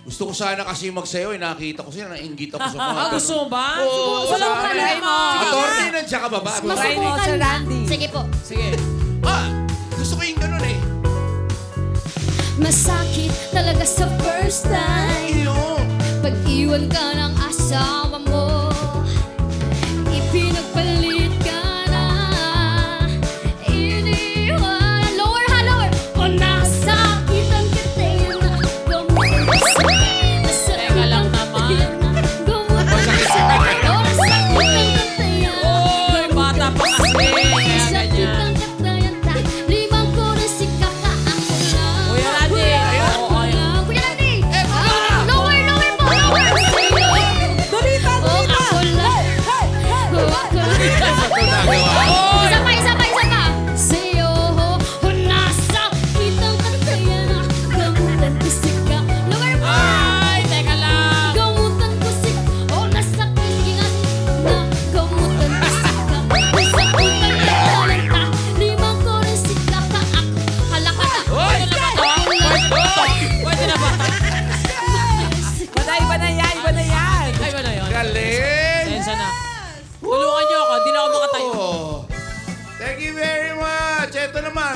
Gusto ko sana kasi magsayo, nakita ko siya, nainggit ako sa mga Gusto mo ba? Oo, Walang sana. problema. Attorney na siya kababa. Try mo, Sir Randy. Sige po. Sige. Gusto ko yung ganun eh. Masakit talaga sa first time Iyo. pag-iwan ka ng asawa mo. Ipinagpalit ka na, iniwan. Lower ha, lower. O nasakitan kita yun na gamutin. Teka lang naman. Gamutin sa akin. O nasakitan kita yun. Oy, bata pa kasi. Kaya ganyan. Limang ko na si kaka ako na. Kuya Randy. Oo, ayun. Kuya Randy! Lower, lower po, lower! Dorita, Oh, ako lang. Oh, ako lang. Isa pa, isa pa, isa pa. Sa'yo, nasakit ang katayan. Gamutan ko si ka. Lower po! Ay, teka lang. Gamutan ko si nasakit. Sige nga. Gamutan ko si ka. Nasakitan ka talenta. Limang ko rin si kaka ako. Halaka na. Pwede na ba to? Pwede na ba? Iba na yan, iba na yan. Ay, ba na yun? Galing! Tensa na. Tulungan niyo ako, di na ako makatayo. Oh. Thank you very much. Ito naman.